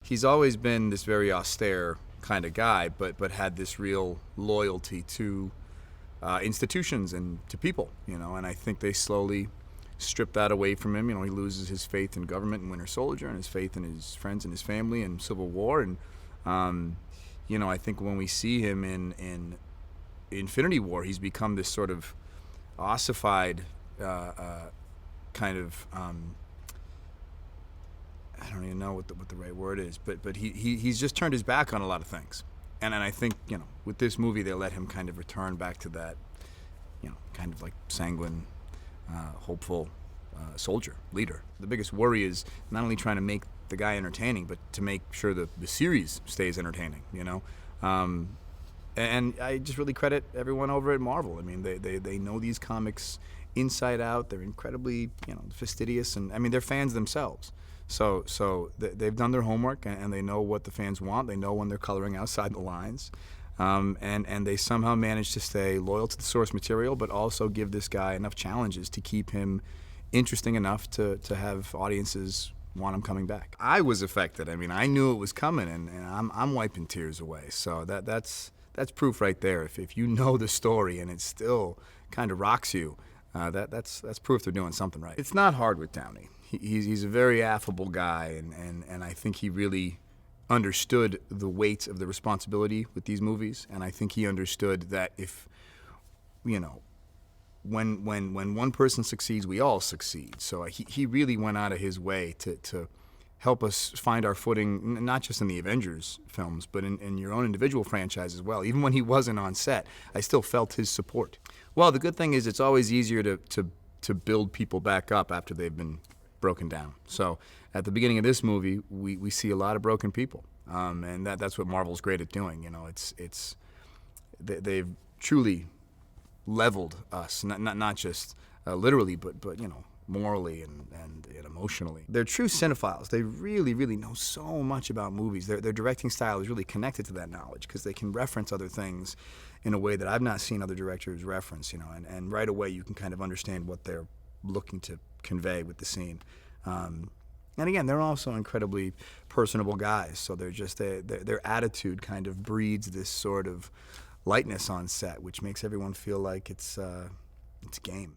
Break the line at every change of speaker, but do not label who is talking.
He's always been this very austere kind of guy, but had this real loyalty to institutions and to people, and I think they slowly strip that away from him. He loses his faith in government and Winter Soldier, and his faith in his friends and his family and Civil War, and I think when we see him in Infinity War, he's become this sort of ossified kind of I don't even know what the right word is, but he's just turned his back on a lot of things, and I think with this movie they let him kind of return back to that kind of like sanguine, hopeful soldier leader. The biggest worry is not only trying to make the guy entertaining, but to make sure that the series stays entertaining. And I just really credit everyone over at Marvel. I mean, they know these comics inside out. They're incredibly fastidious, and I mean they're fans themselves. So they've done their homework, and they know what the fans want. They know when they're coloring outside the lines, and they somehow manage to stay loyal to the source material, but also give this guy enough challenges to keep him interesting enough to have audiences want him coming back. I was affected. I mean, I knew it was coming, and I'm wiping tears away. So that's proof right there. If you know the story and it still kind of rocks you, that's proof they're doing something right. It's not hard with Downey. He's a very affable guy, and I think he really understood the weight of the responsibility with these movies, and I think he understood that if, when one person succeeds, we all succeed. So he really went out of his way to help us find our footing, not just in the Avengers films, but in your own individual franchise as well. Even when he wasn't on set, I still felt his support. Well, the good thing is it's always easier to build people back up after they've been broken down. So at the beginning of this movie, we see a lot of broken people, and that's what Marvel's great at doing. They've truly leveled us, not just literally, but morally and emotionally. They're true cinephiles. They really, really know so much about movies. Their directing style is really connected to that knowledge because they can reference other things in a way that I've not seen other directors reference, and right away you can kind of understand what they're looking to convey with the scene. And again, they're also incredibly personable guys, so their attitude kind of breeds this sort of lightness on set, which makes everyone feel like it's game.